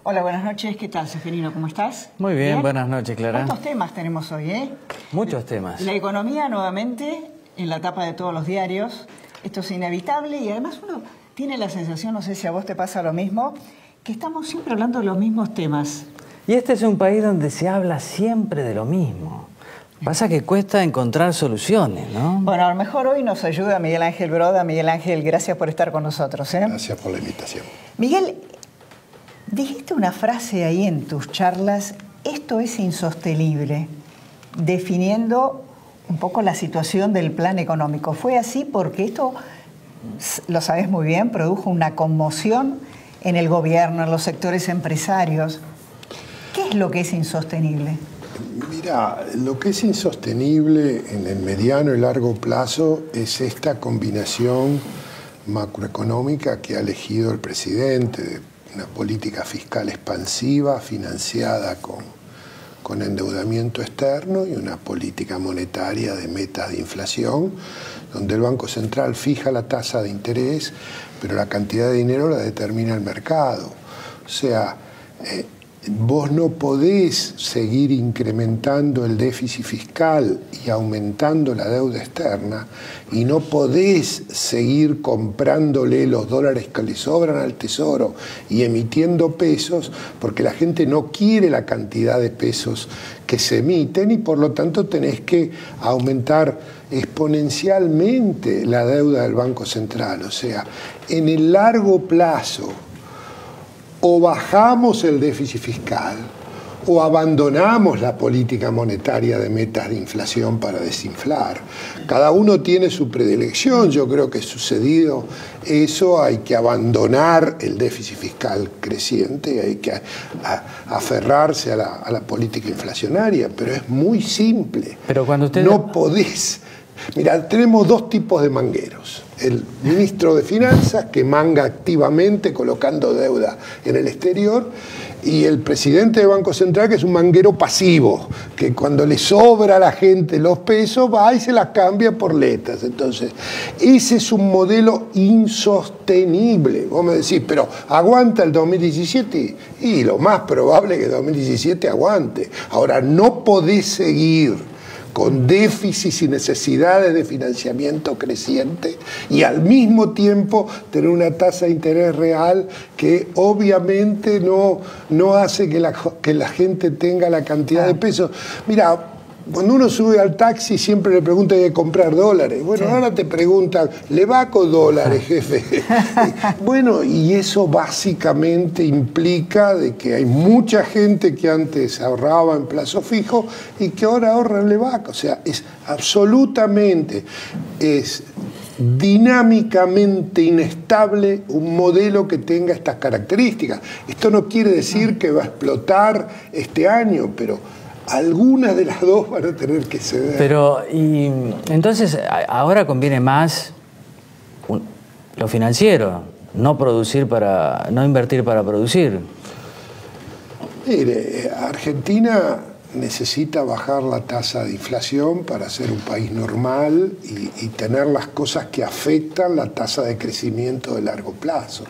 Hola, buenas noches. ¿Qué tal, Seferino? ¿Cómo estás? Muy bien, buenas noches, Clara. ¿Cuántos temas tenemos hoy, Muchos temas. La economía nuevamente en la tapa de todos los diarios. Esto es inevitable y además uno tiene la sensación, no sé si a vos te pasa lo mismo, que estamos siempre hablando de los mismos temas. Y este es un país donde se habla siempre de lo mismo. Pasa que cuesta encontrar soluciones, ¿no? Bueno, a lo mejor hoy nos ayuda Miguel Ángel Broda. Miguel Ángel, gracias por estar con nosotros. Gracias por la invitación. Miguel, dijiste una frase ahí en tus charlas, esto es insostenible, definiendo un poco la situación del plan económico. Fue así porque esto, lo sabes muy bien, produjo una conmoción en el gobierno, en los sectores empresarios. ¿Qué es lo que es insostenible? Mira, lo que es insostenible en el mediano y largo plazo es esta combinación macroeconómica que ha elegido el presidente, de una política fiscal expansiva financiada con endeudamiento externo y una política monetaria de metas de inflación, donde el Banco Central fija la tasa de interés, pero la cantidad de dinero la determina el mercado. O sea, vos no podés seguir incrementando el déficit fiscal y aumentando la deuda externa y no podés seguir comprándole los dólares que le sobran al Tesoro y emitiendo pesos porque la gente no quiere la cantidad de pesos que se emiten y por lo tanto tenés que aumentar exponencialmente la deuda del Banco Central. O sea, en el largo plazo, o bajamos el déficit fiscal o abandonamos la política monetaria de metas de inflación para desinflar. Cada uno tiene su predilección. Yo creo que sucedido eso hay que abandonar el déficit fiscal creciente, hay que aferrarse a la política inflacionaria, pero es muy simple. Pero cuando usted... No podés... Mira, tenemos dos tipos de mangueros. El ministro de Finanzas, que manga activamente colocando deuda en el exterior, y el presidente del Banco Central, que es un manguero pasivo, que cuando le sobra a la gente los pesos, va y se las cambia por letras. Entonces, ese es un modelo insostenible. Vos me decís, pero ¿aguanta el 2017? Y lo más probable es que el 2017 aguante. Ahora, no podés seguir con déficits y necesidades de financiamiento creciente y al mismo tiempo tener una tasa de interés real que obviamente no hace que la gente tenga la cantidad de pesos. Mira, cuando uno sube al taxi siempre le pregunta de comprar dólares. Bueno, sí. Ahora te preguntan, ¿le va con dólares, jefe? Bueno, y eso básicamente implica de que hay mucha gente que antes ahorraba en plazo fijo y que ahora ahorra en LEVAC. O sea, es absolutamente, es dinámicamente inestable un modelo que tenga estas características. Esto no quiere decir que va a explotar este año, pero algunas de las dos van a tener que ceder. Pero, y entonces, ahora conviene más lo financiero, no invertir para producir. Mire, Argentina necesita bajar la tasa de inflación para ser un país normal y tener las cosas que afectan la tasa de crecimiento de largo plazo.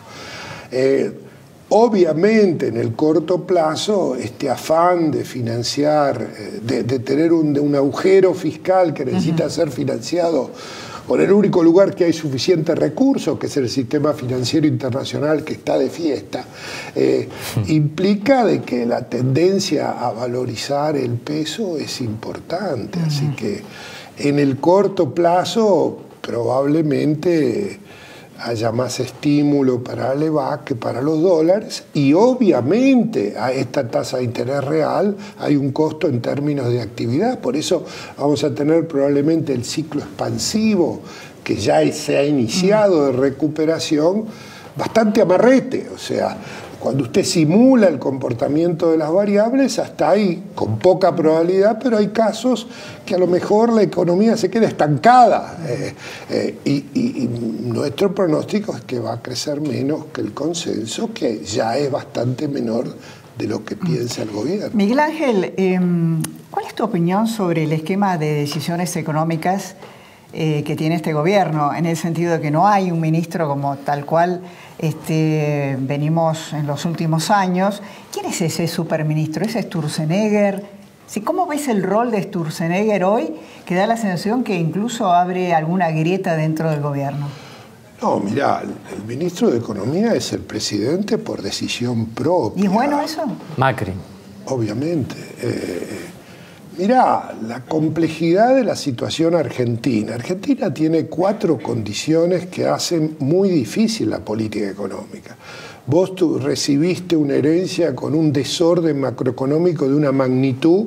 Obviamente, en el corto plazo, este afán de financiar, de tener un agujero fiscal que necesita ser financiado por el único lugar que hay suficientes recursos, que es el sistema financiero internacional que está de fiesta, implica de que la tendencia a valorizar el peso es importante. Así que en el corto plazo probablemente haya más estímulo para el LEVAC que para los dólares y obviamente a esta tasa de interés real hay un costo en términos de actividad, por eso vamos a tener probablemente el ciclo expansivo que ya se ha iniciado de recuperación bastante amarrete, o sea, cuando usted simula el comportamiento de las variables, hasta ahí, con poca probabilidad, pero hay casos que a lo mejor la economía se queda estancada. Y nuestro pronóstico es que va a crecer menos que el consenso, que ya es bastante menor de lo que piensa el gobierno. Miguel Ángel, ¿cuál es tu opinión sobre el esquema de decisiones económicas que tiene este gobierno, en el sentido de que no hay un ministro como tal cual venimos en los últimos años. ¿Quién es ese superministro? ¿Es Sturzenegger? Sí, ¿cómo ves el rol de Sturzenegger hoy, que da la sensación que incluso abre alguna grieta dentro del gobierno? No, mirá, el ministro de Economía es el presidente por decisión propia. ¿Y es bueno eso? Macri. Obviamente. Mirá, la complejidad de la situación argentina. Argentina tiene 4 condiciones que hacen muy difícil la política económica. Vos recibiste una herencia con un desorden macroeconómico de una magnitud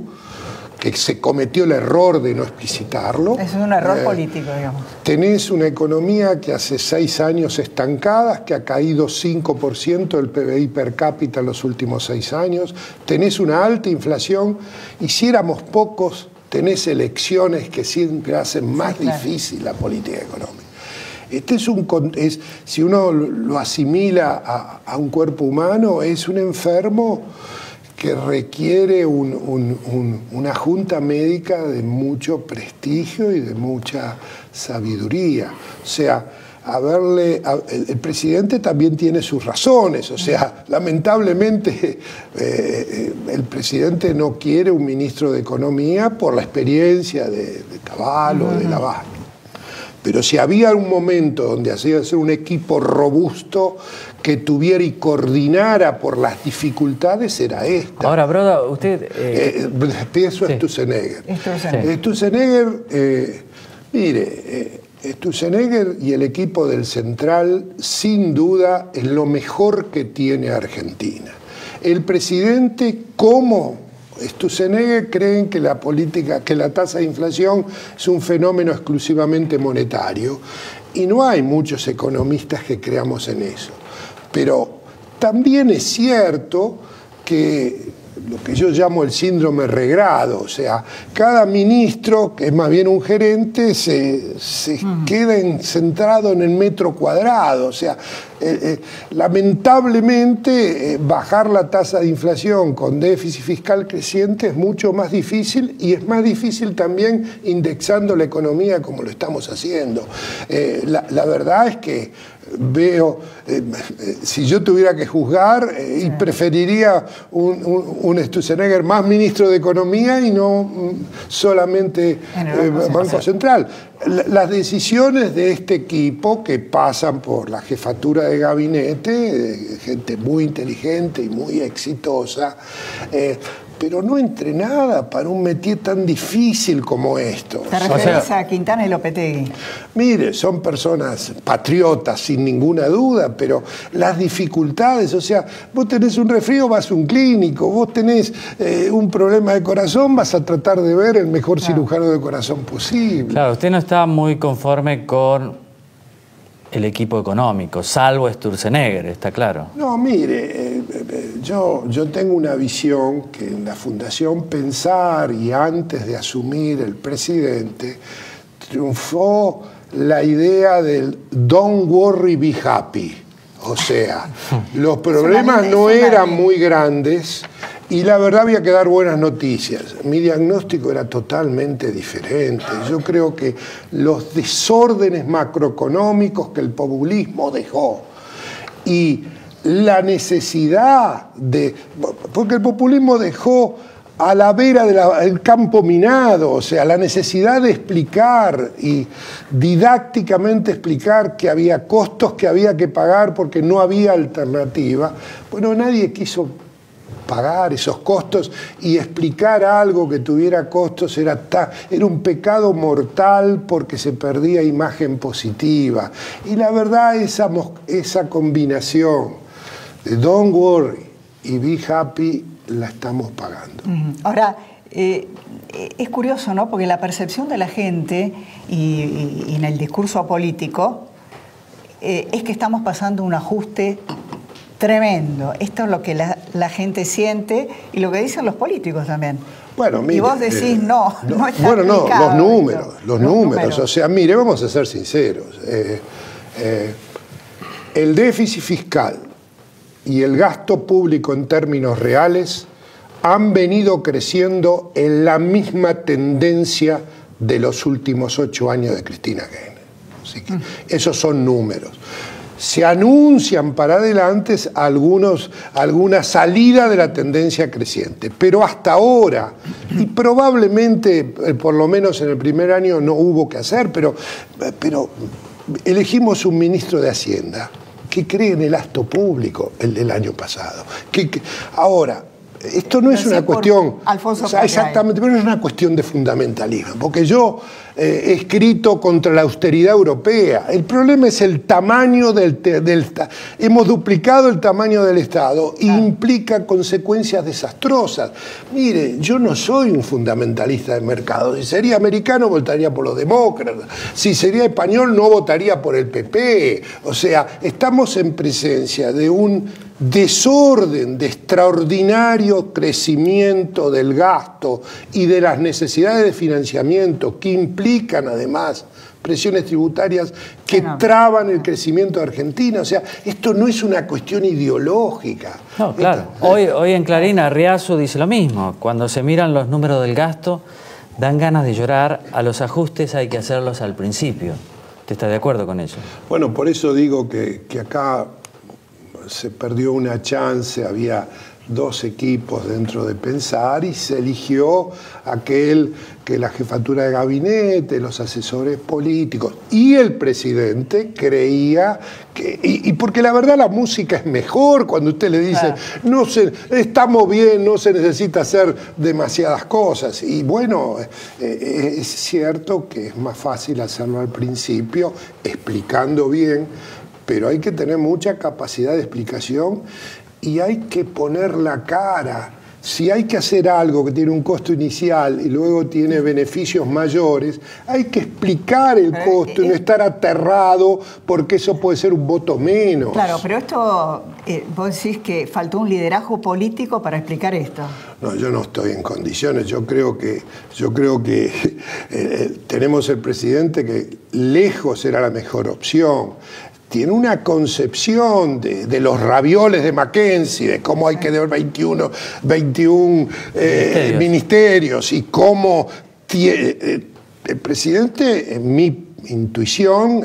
que se cometió el error de no explicitarlo. Es un error político, digamos. Tenés una economía que hace 6 años estancada, que ha caído 5% del PBI per cápita en los últimos 6 años. Tenés una alta inflación y si éramos pocos, tenés elecciones que siempre hacen más difícil la política económica. Este si uno lo asimila a un cuerpo humano, es un enfermo que requiere una junta médica de mucho prestigio y de mucha sabiduría. O sea, el presidente también tiene sus razones. O sea, lamentablemente el presidente no quiere un ministro de Economía por la experiencia de Cavallo, de Lavagna. Pero si había un momento donde hacía de ser un equipo robusto que tuviera y coordinara por las dificultades, era esta. Ahora, Broda, usted... Pienso en Sturzenegger. Sturzenegger, mire, Sturzenegger y el equipo del Central, sin duda, es lo mejor que tiene Argentina. El presidente, como Sturzenegger, creen que la tasa de inflación es un fenómeno exclusivamente monetario y no hay muchos economistas que creamos en eso. Pero también es cierto que lo que yo llamo el síndrome regrado, o sea, cada ministro, que es más bien un gerente, se queda centrado en el metro cuadrado, o sea, lamentablemente bajar la tasa de inflación con déficit fiscal creciente es mucho más difícil y es más difícil también indexando la economía como lo estamos haciendo. La verdad es que veo, si yo tuviera que juzgar, y preferiría un Sturzenegger más ministro de Economía y no solamente Banco Central. Las decisiones de este equipo, que pasan por la jefatura de gabinete, gente muy inteligente y muy exitosa, pero no entrenada para un métier tan difícil como esto. ¿Te refieres a Quintana y Lopetegui? Mire, son personas patriotas sin ninguna duda, pero las dificultades, o sea, vos tenés un resfrío, vas a un clínico, vos tenés un problema de corazón, vas a tratar de ver el mejor cirujano de corazón posible. Claro, usted no está muy conforme con el equipo económico, salvo Sturzenegger, está claro. No, mire, yo tengo una visión que en la Fundación Pensar y antes de asumir el presidente, triunfó la idea del don't worry, be happy. O sea, los problemas no eran muy grandes y la verdad había que dar buenas noticias. Mi diagnóstico era totalmente diferente. Yo creo que los desórdenes macroeconómicos que el populismo dejó y la necesidad de... Porque el populismo dejó a la vera del campo minado, o sea, la necesidad de explicar y didácticamente explicar que había costos que había que pagar porque no había alternativa. Bueno, nadie quiso pagar esos costos y explicar algo que tuviera costos era un pecado mortal porque se perdía imagen positiva. Y la verdad, esa combinación de don't worry y be happy la estamos pagando. Ahora, es curioso, ¿no? Porque la percepción de la gente y en el discurso político es que estamos pasando un ajuste tremendo. Esto es lo que la gente siente y lo que dicen los políticos también. Bueno, mire, y vos decís no está bueno, no, aplicado, los números. O sea, mire, vamos a ser sinceros. El déficit fiscal y el gasto público en términos reales han venido creciendo en la misma tendencia de los últimos 8 años de Cristina Kirchner. Así que esos son números. Se anuncian para adelante alguna salida de la tendencia creciente, pero hasta ahora, y probablemente por lo menos en el primer año no hubo que hacer, pero elegimos un ministro de Hacienda que cree en el gasto público, el del año pasado. Ahora, esto no es una cuestión, exactamente, pero no es una cuestión de fundamentalismo, porque yo he escrito contra la austeridad europea. El problema es el tamaño hemos duplicado el tamaño del Estado y implica consecuencias desastrosas. Mire, yo no soy un fundamentalista de mercado. Si sería americano, votaría por los demócratas. Si sería español, no votaría por el PP. O sea, estamos en presencia de un desorden, de extraordinario crecimiento del gasto y de las necesidades de financiamiento que implican además presiones tributarias que traban el crecimiento de Argentina. O sea, esto no es una cuestión ideológica. No, claro. Hoy en Clarín Arriazu dice lo mismo. Cuando se miran los números del gasto, dan ganas de llorar. A los ajustes hay que hacerlos al principio. ¿Usted está de acuerdo con eso? Bueno, por eso digo que acá se perdió una chance, había 2 equipos dentro de Pensar y se eligió aquel que la jefatura de gabinete, los asesores políticos y el presidente creía que... Y porque la verdad la música es mejor cuando usted le dice, estamos bien, no se necesita hacer demasiadas cosas. Y bueno, es cierto que es más fácil hacerlo al principio, explicando bien, pero hay que tener mucha capacidad de explicación y hay que poner la cara. Si hay que hacer algo que tiene un costo inicial y luego tiene beneficios mayores, hay que explicar el costo y no estar aterrado porque eso puede ser un voto menos. Claro, pero esto, vos decís que faltó un liderazgo político para explicar esto. No, yo no estoy en condiciones. Yo creo que tenemos el presidente que lejos era la mejor opción. Tiene una concepción de los ravioles de Mackenzie, de cómo hay que tener 21 ministerios y cómo el presidente, en mi intuición,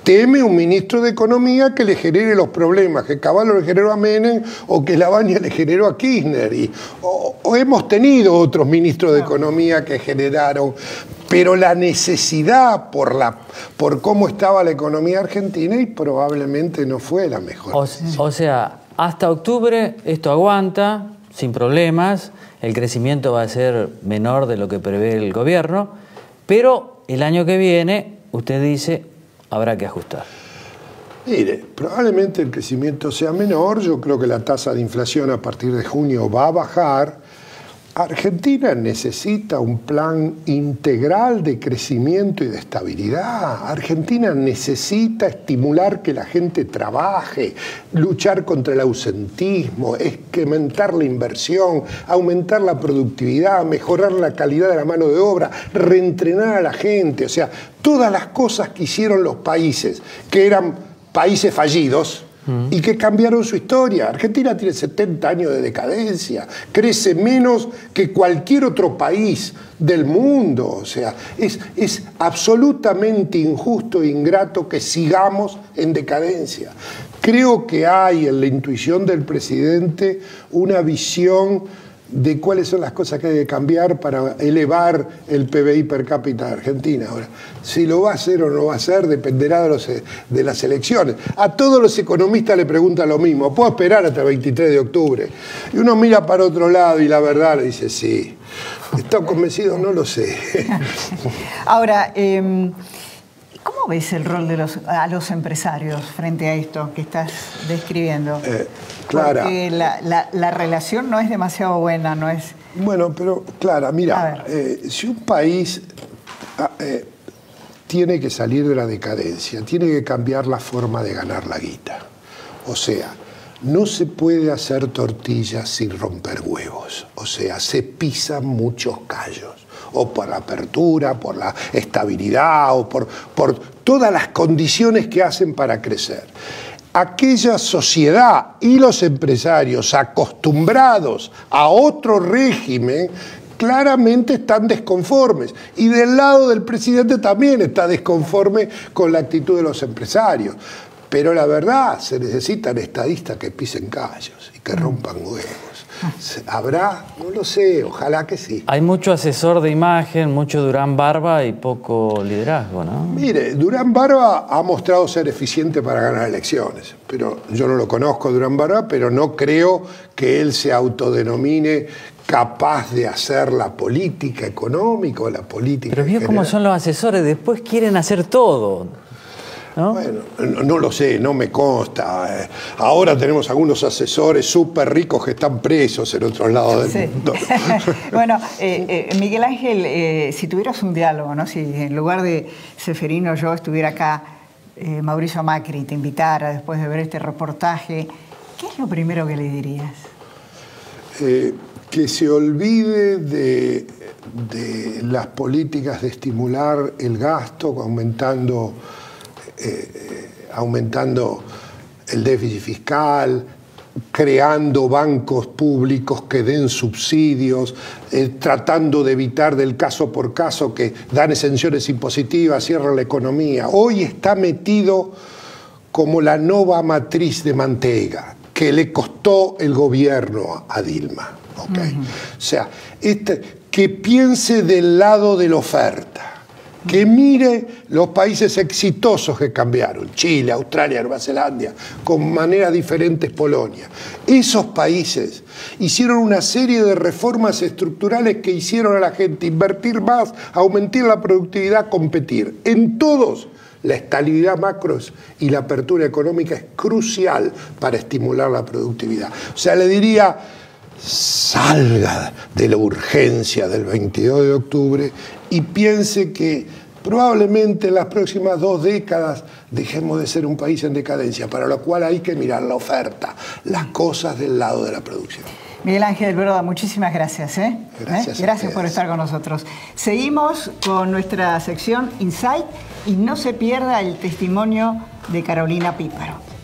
teme un ministro de Economía que le genere los problemas que Cavallo le generó a Menem o que Lavagna le generó a Kirchner. O hemos tenido otros ministros de Economía que generaron... Pero la necesidad por cómo estaba la economía argentina y probablemente no fue la mejor. O sea, hasta octubre esto aguanta, sin problemas, el crecimiento va a ser menor de lo que prevé el gobierno, pero el año que viene, usted dice, habrá que ajustar. Mire, probablemente el crecimiento sea menor, yo creo que la tasa de inflación a partir de junio va a bajar. Argentina necesita un plan integral de crecimiento y de estabilidad. Argentina necesita estimular que la gente trabaje, luchar contra el ausentismo, incrementar la inversión, aumentar la productividad, mejorar la calidad de la mano de obra, reentrenar a la gente. O sea, todas las cosas que hicieron los países, que eran países fallidos, y que cambiaron su historia. Argentina tiene 70 años de decadencia, crece menos que cualquier otro país del mundo. O sea, es absolutamente injusto e ingrato que sigamos en decadencia. Creo que hay en la intuición del presidente una visión de cuáles son las cosas que hay que cambiar para elevar el PBI per cápita de Argentina. Ahora, si lo va a hacer o no va a hacer dependerá de las elecciones. A todos los economistas le preguntan lo mismo. ¿Puedo esperar hasta el 23 de octubre? Y uno mira para otro lado y la verdad le dice sí. ¿Está convencido? No lo sé. Ahora, ¿cómo ves el rol de los empresarios frente a esto que estás describiendo? Clara. Porque la relación no es demasiado buena, no es... Bueno, pero Clara, mira, si un país tiene que salir de la decadencia, tiene que cambiar la forma de ganar la guita. O sea, no se puede hacer tortillas sin romper huevos. O sea, se pisan muchos callos. O por la apertura, por la estabilidad, o por todas las condiciones que hacen para crecer. Aquella sociedad y los empresarios acostumbrados a otro régimen claramente están desconformes. Y del lado del presidente también está desconforme con la actitud de los empresarios. Pero la verdad, se necesitan estadistas que pisen callos y que rompan huevos. ¿Habrá? No lo sé, ojalá que sí. Hay mucho asesor de imagen, mucho Durán Barba y poco liderazgo, ¿no? Mire, Durán Barba ha mostrado ser eficiente para ganar elecciones, pero yo no lo conozco, Durán Barba, pero no creo que él se autodenomine capaz de hacer la política económica o la política. Pero vio cómo son los asesores, después quieren hacer todo, ¿no? Bueno, no lo sé, no me consta. Ahora tenemos algunos asesores súper ricos que están presos en otros lados del mundo. Bueno, Miguel Ángel, si tuvieras un diálogo, ¿no? Si en lugar de Ceferino yo estuviera acá, Mauricio Macri te invitara después de ver este reportaje, ¿qué es lo primero que le dirías? Que se olvide de las políticas de estimular el gasto, aumentando el déficit fiscal, creando bancos públicos que den subsidios, tratando de evitar del caso por caso que dan exenciones impositivas, cierran la economía. Hoy está metido como la nova matriz de Manteiga, que le costó el gobierno a Dilma. ¿Okay? O sea, que piense del lado de la oferta. Que mire los países exitosos que cambiaron, Chile, Australia, Nueva Zelanda, con maneras diferentes Polonia. Esos países hicieron una serie de reformas estructurales que hicieron a la gente invertir más, aumentar la productividad, competir. En todos, la estabilidad macro y la apertura económica es crucial para estimular la productividad. O sea, le diría, salga de la urgencia del 22 de octubre y piense que probablemente en las próximas 2 décadas dejemos de ser un país en decadencia, para lo cual hay que mirar la oferta, las cosas del lado de la producción. Miguel Ángel Broda, muchísimas gracias. Gracias por estar con nosotros. Seguimos con nuestra sección Insight y no se pierda el testimonio de Carolina Píparo.